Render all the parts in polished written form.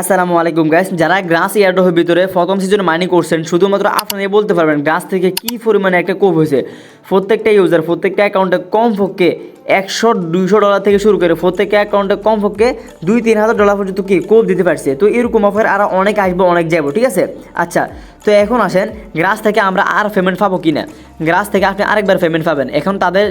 আসসালামু আলাইকুম গাইস, যারা গ্রাস এয়ারড্রপের ভিতরে প্রথম সিজন মাইনিং করছেন শুধুমাত্র আপনারাই বলতে পারবেন গ্রাস থেকে কী পরিমাণে একটা কোপ হয়েছে। প্রত্যেকটা ইউজার প্রত্যেকটা অ্যাকাউন্টে কমপক্ষে $100-200 থেকে শুরু করে প্রত্যেকটা অ্যাকাউন্টে কমপক্ষে $2,000-3,000 পর্যন্ত কি কোপ দিতে পারছে। তো এরকম অফার আরও অনেক আসবে, অনেক যাবো, ঠিক আছে। আচ্ছা, তো এখন আসেন গ্রাস থেকে আমরা আর পেমেন্ট পাবো কি না। গ্রাস থেকে আপনি আরেকবার পেমেন্ট পাবেন। এখন তাদের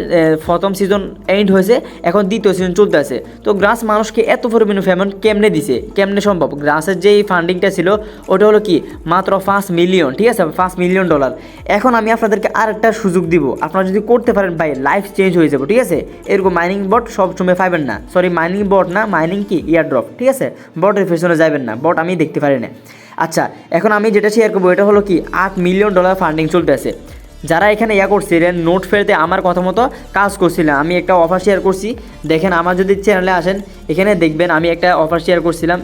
প্রথম সিজন এন্ড হয়েছে, এখন দ্বিতীয় সিজন চলতে আছে। তো গ্রাস মানুষকে এত পরিমাণে পেমেন্ট কেমনে দিছে, কেমনে সম্ভব? গ্রাসের যেই ফান্ডিংটা ছিল ওটা হলো কি মাত্র 5 মিলিয়ন, ঠিক আছে, $5 মিলিয়ন। এখন আমি আপনাদেরকে আর একটা সুযোগ দিব, আপনারা যদি করতে পারেন ভাই লাইফ চেঞ্জ হয়ে যাবে, ঠিক আছে। এরকম মাইনিং বট সবসময় পাইবেন না, সরি মাইনিং বট না, মাইনিং কি ইয়ারড্রপ, ঠিক আছে। বটের পেছনে যাবেন না, বট আমি দেখতে পারি না। আচ্ছা, এখন আমি যেটা শেয়ার করবো এটা হলো কি $8 মিলিয়ন ফান্ডিং চলতে আছে। যারা এখানে করছিলেন নোট ফেরতে আমার কথা মতো কাজ করছিলেন, আমি একটা অফার শেয়ার করছি। দেখেন আমার যদি চ্যানেলে আসেন এখানে দেখবেন আমি একটা অফার শেয়ার করছিলাম।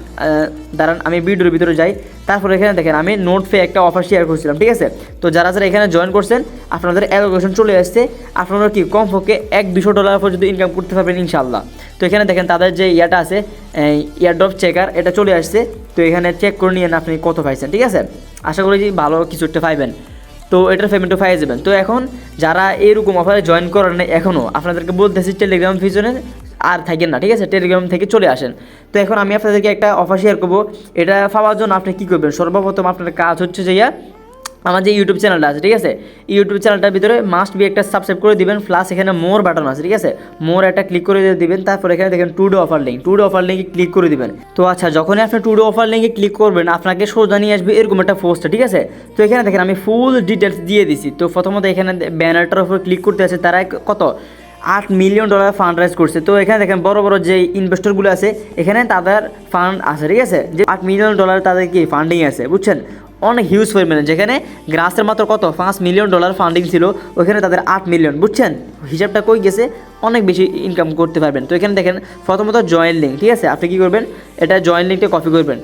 দাঁড়ান আমি ভিডিওর ভিতরে যাই, তারপর এখানে দেখেন আমি নোট ফে একটা অফার শেয়ার করছিলাম, ঠিক আছে। তো যারা যারা এখানে জয়েন করছেন আপনাদের অ্যালোকেশন চলে আসছে, আপনারা কি কমপক্ষে $100-200 পর্যন্ত ইনকাম করতে পারবেন ইনশাল্লাহ। তো এখানে দেখেন তাদের যে ইয়াটা আছে ইয়ারড্রপ চেকার, এটা চলে আসছে। তো এখানে চেক করে নিয়ে আপনি কত পাইছেন, ঠিক আছে। আশা করি যে ভালো কিছু একটা পাইবেন। তো এটার পেমেন্টও পাই যাবেন। তো এখন যারা এরকম অফারে জয়েন করেন না এখনও, আপনাদেরকে বলতেছি টেলিগ্রাম পিছনে আর থাকেন না, ঠিক আছে, টেলিগ্রাম থেকে চলে আসেন। তো এখন আমি আপনাদেরকে একটা অফার শেয়ার করবো। এটা পাওয়ার জন্য আপনি কী করবেন, সর্বপ্রথম আপনার কাজ হচ্ছে যে আমার যে ইউটিউব চ্যানেলটা আছে, ঠিক আছে, ইউটিউব চ্যানেলটার ভিতরে মাস্ট বি একটা সাবস্ক্রাইব করে দিবেন, প্লাস এখানে মোর বাটন আছে, ঠিক আছে, মোর একটা ক্লিক করে দিবেন। তারপর এখানে দেখেন টুডে অফার লিঙ্কে ক্লিক করে দিবেন। তো আচ্ছা, যখনই আপনি টুডে অফার লিঙ্কে ক্লিক করবেন আপনাকে সোজা নিয়ে আসবে এরকম একটা পোস্ট, ঠিক আছে। তো এখানে দেখেন আমি ফুল ডিটেলস দিয়ে দিছি। তো প্রথমত এখানে ব্যানারটার উপর ক্লিক করতে আছে, তারা কত $8 মিলিয়ন ফান্ড রাইজ করছে। তো এখানে দেখেন বড় বড় যে ইনভেস্টরগুলো আছে এখানে তাদের ফান্ড আছে, ঠিক আছে, যে $8 মিলিয়ন তাদের কি ফান্ডিং আছে, বুঝছেন, অনেক হিউজ পরিমাণে। যেখানে গ্রাসের মাত্র কত $5 মিলিয়ন ফান্ডিং ছিল, ওইখানে তাদের 8 মিলিয়ন, বুঝছেন, হিসাবটা কই গেছে, অনেক বেশি ইনকাম করতে পারবেন। তো এখানে দেখেন প্রথমত জয়েন লিঙ্ক, ঠিক আছে, আপনি কী করবেন, এটা জয়েন লিঙ্কটা কপি করবেন।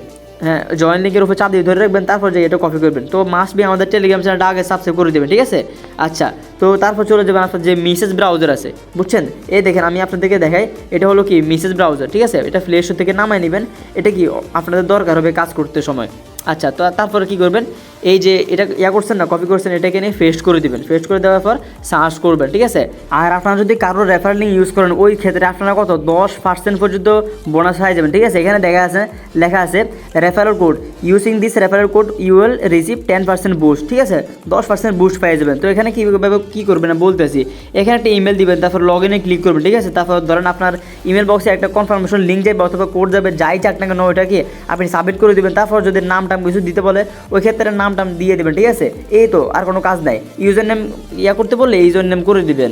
হ্যাঁ, জয়েন লিঙ্কের উপর চাপ দিয়ে ধরে রাখবেন, তারপর যে এটা কপি করবেন। তো মাস্ট বি আমাদের টেলিগ্রাম চ্যানেলটা আগে সাবস্ক্রাইব করে দেবেন, ঠিক আছে। আচ্ছা, তো তারপর চলে যাবেন আপনার যে মেসেজ ব্রাউজার আছে, বুঝছেন, এই দেখেন আমি আপনাদেরকে দেখাই, এটা হলো কি মেসেজ ব্রাউজার, ঠিক আছে। এটা প্লে স্টোর থেকে নামায় নেবেন, এটা কি আপনাদের দরকার হবে কাজ করতে সময়। আচ্ছা, তো তারপরে কী করবেন, এই যে এটা করছেন না, কপি করছেন, এটাকে নিয়ে পেস্ট করে দিবেন। পেস্ট করে দেওয়ার পর সার্চ করবেন, ঠিক আছে। আর আপনারা যদি কারোর রেফারেল লিঙ্ক ইউজ করেন ওই ক্ষেত্রে আপনারা কত 10% পর্যন্ত বোনাস হয়ে যাবেন, ঠিক আছে। এখানে লেখা আছে referral code, using this referral code you will receive 10% boost, ঠিক আছে, 10% বুস্ট পেয়ে যাবেন। তো এখানে কীভাবে কী করবেন বলতেছি, এখানে একটা ইমেল দিবেন, তারপর লগ ইনে ক্লিক করবেন, ঠিক আছে। তারপর ধরেন আপনার ইমেল বক্সে একটা কনফার্মেশন লিঙ্ক যাবে অথবা কোড যাবে, যাই চাক না কেন ওইটাকে আপনি সাবমিট করে দেবেন। তারপর যদি নাম টাম কিছু দিতে বলে ওই ক্ষেত্রে নাম টাম দিয়ে দেবেন, ঠিক আছে। এই তো, আর কোনো কাজ নাই। ইউজার নেম করতে বললে ইউজার নেম করে দিবেন।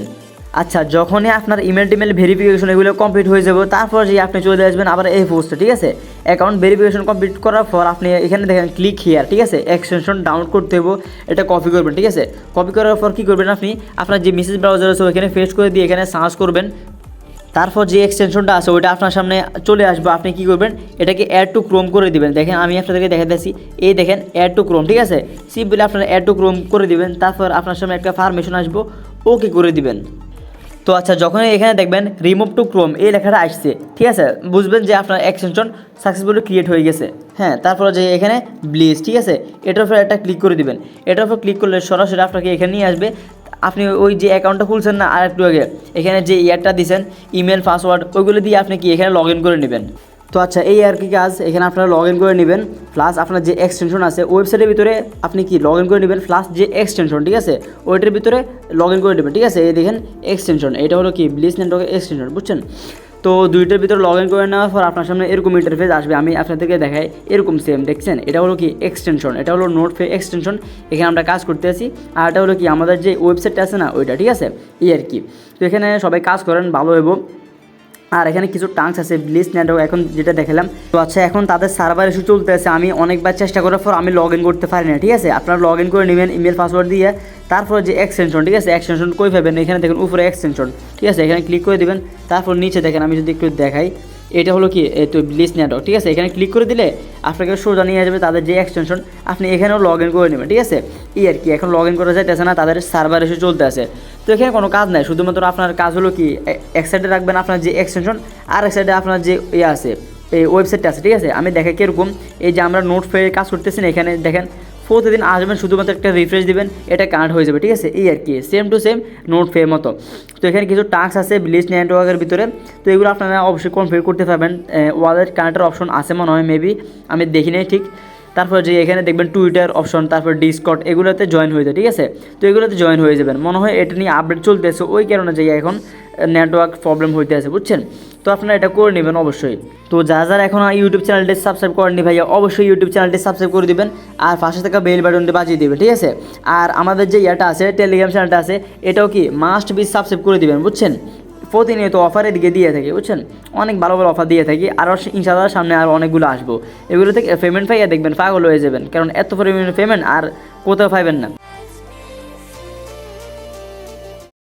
আচ্ছা, যখনই আপনার ইমেল টিমেল ভেরিফিকেশন এগুলো কমপ্লিট হয়ে যাবে তারপর যে আপনি চলে আসবেন আবার এই পোস্টে, ঠিক আছে। অ্যাকাউন্ট ভেরিফিকেশন কমপ্লিট করার পর আপনি এখানে দেখেন ক্লিক হিয়ার, ঠিক আছে, এক্সটেনশন ডাউনলোড করতে হবে, এটা কপি করবেন, ঠিক আছে। কপি করার পর কী করবেন, আপনি আপনার যে মেসেজ ব্রাউজার আছে ওইখানে পেস্ট করে দিয়ে এখানে সার্চ করবেন। তারপর যে এক্সটেনশনটা আছে ওইটা আপনার সামনে চলে আসবে, আপনি কী করবেন, এটাকে অ্যাড টু ক্রোম করে দিবেন। দেখেন আমি আপনাদেরকে দেখাতেছি, এই দেখেন অ্যাড টু ক্রোম, ঠিক আছে, সিম্পলি আপনারা অ্যাড টু ক্রোম করে দিবেন। তারপর আপনার সামনে একটা পারমিশন আসবো, ওকে করে দিবেন। তো আচ্ছা, যখন এখানে দেখবেন রিমুভ টু ক্রোম এই লেখাটা আসছে, ঠিক আছে, বুঝবেন যে আপনার এক্সটেনশন সাকসেসফুলি ক্রিয়েট হয়ে গেছে। হ্যাঁ, তারপরে যে এখানে ব্লিজ, ঠিক আছে, এটার উপর একটা ক্লিক করে দিবেন। এটার উপর ক্লিক করলে সরাসরি আপনাকে এখানে নিয়ে আসবে। আপনি ওই যে অ্যাকাউন্টটা খুলছেন না আর একটু আগে, এখানে যে ইয়ারটা দিয়েছেন ইমেল পাসওয়ার্ড ওইগুলো দিয়ে আপনি কি এখানে লগ ইন করে নেবেন। তো আচ্ছা, এই আর কি কাজ, এখানে আপনারা লগ ইন করে নেবেন, প্লাস আপনার যে এক্সটেনশন আছে ওয়েবসাইটের ভিতরে আপনি কি লগ ইন করে নেবেন, প্লাস যে এক্সটেনশন, ঠিক আছে, ওইটার ভিতরে লগ ইন করে নেবেন, ঠিক আছে। এই দেখেন এক্সটেনশন, এটা হলো কি ব্লিজ নেটওয়ার্কের এক্সটেনশন, বুঝছেন। তো দুইটার ভিতরে লগ ইন করে নেওয়ার পর আপনার সামনে এরকম ইন্টারফেস আসবে, আমি আপনাদেরকে দেখাই এরকম সেম, দেখছেন, এটা হলো কি এক্সটেনশন, এটা হলো নোট ফে এক্সটেনশন, এখানে আমরা কাজ করতে আছি। আর এটা হলো কি আমাদের যে ওয়েবসাইটটা আছে না ওইটা, ঠিক আছে, এই আর কি। তো এখানে সবাই কাজ করেন ভালো হইব। আর এখানে কিছু টার্মস আছে ব্লিজ নেটওয়ার্ক, এখন যেটা দেখালাম। তো আচ্ছা, এখন তাদের সার্ভার ইস্যু চলতে আছে, আমি অনেকবার চেষ্টা করার পর আমি লগ ইন করতে পারি না, ঠিক আছে। আপনারা লগ ইন করে নেবেন ইমেল পাসওয়ার্ড দিয়ে। তারপর যে এক্সটেনশন, ঠিক আছে, এক্সটেনশন কই পাবেন, এখানে দেখেন উপরে এক্সটেনশন, ঠিক আছে, এখানে ক্লিক করে দেবেন। তারপর নিচে দেখেন আমি যদি একটু দেখাই, এটা হলো কি তো ব্লিজ নেটওয়ার্ক, ঠিক আছে, এখানে ক্লিক করে দিলে আপনাকে সোজা নিয়ে যাবে তাদের যে এক্সটেনশন, আপনি এখানেও লগ ইন করে নেবেন, ঠিক আছে। এই আর কি, এখন লগ ইন করা যাইতেছে না, তাদের সার্ভার ইস্যু চলতে আছে। তো এখানে কোনো কাজ নাই, শুধুমাত্র আপনার কাজ হলো কি এক সাইডে রাখবেন আপনার যে এক্সটেনশন, আর এক সাইডে আপনার যে আছে এই ওয়েবসাইটটা আছে, ঠিক আছে। আমি দেখে কীরকম, এই যে আমরা নোট ফেয়ে কাজ করতেছি না, এখানে দেখেন প্রতিদিন আসবেন, শুধুমাত্র একটা রিফ্রেশ দিবেন, এটা কানেক্ট হয়ে যাবে, ঠিক আছে। এই আর কি সেম টু সেম নোট ফে মতো। তো এখানে কিছু টাস্ক আছে ব্লিচ নেটওয়ার্কের ভিতরে, তো এগুলো আপনারা অবশ্যই কনফিগার করতে পারবেন। ওয়ালেট কানেক্টের অপশন আছে মনে হয়, মেবি আমি দেখি নাই ঠিক। তারপর যে এখানে দেখবেন টুইটার অপশন, তারপর ডিসকর্ড, এগুলোতে জয়েন হয়ে যায়, ঠিক আছে। তো এগুলোতে জয়েন হয়ে যাবেন, মনে হয় এটা নিয়ে আপডেট চলতেছে, ওই কারণে যে এখন নেটওয়ার্ক প্রবলেম হইতে আছে, বুঝছেন। তো আপনারা এটা করে নেবেন অবশ্যই। তো যারা এখন ইউটিউব চ্যানেলটি সাবস্ক্রাইব করেননি ভাইয়া, অবশ্যই ইউটিউব চ্যানেলটি সাবস্ক্রাইব করে দিবেন, আর পাশে থাকা বেল বাটনটি বাজিয়ে দেবেন, ঠিক আছে। আর আমাদের যে ইয়াটা আছে, টেলিগ্রাম চ্যানেলটা আছে, এটাও কি মাস্ট বি সাবস্ক্রাইব করে দিবেন, বুঝছেন। প্রতিনিয়ত অফার এদিকে দিয়ে থাকি, বুঝছেন, অনেক ভালো ভালো অফার দিয়ে থাকি, আরও ইনশাআল্লাহ সামনে আরও অনেকগুলো আসবো। এগুলো থেকে পেমেন্ট পাইয়া দেখবেন পাগল হয়ে যাবেন, কারণ এত পরিমাণে পেমেন্ট আর কোথাও পাইবেন না।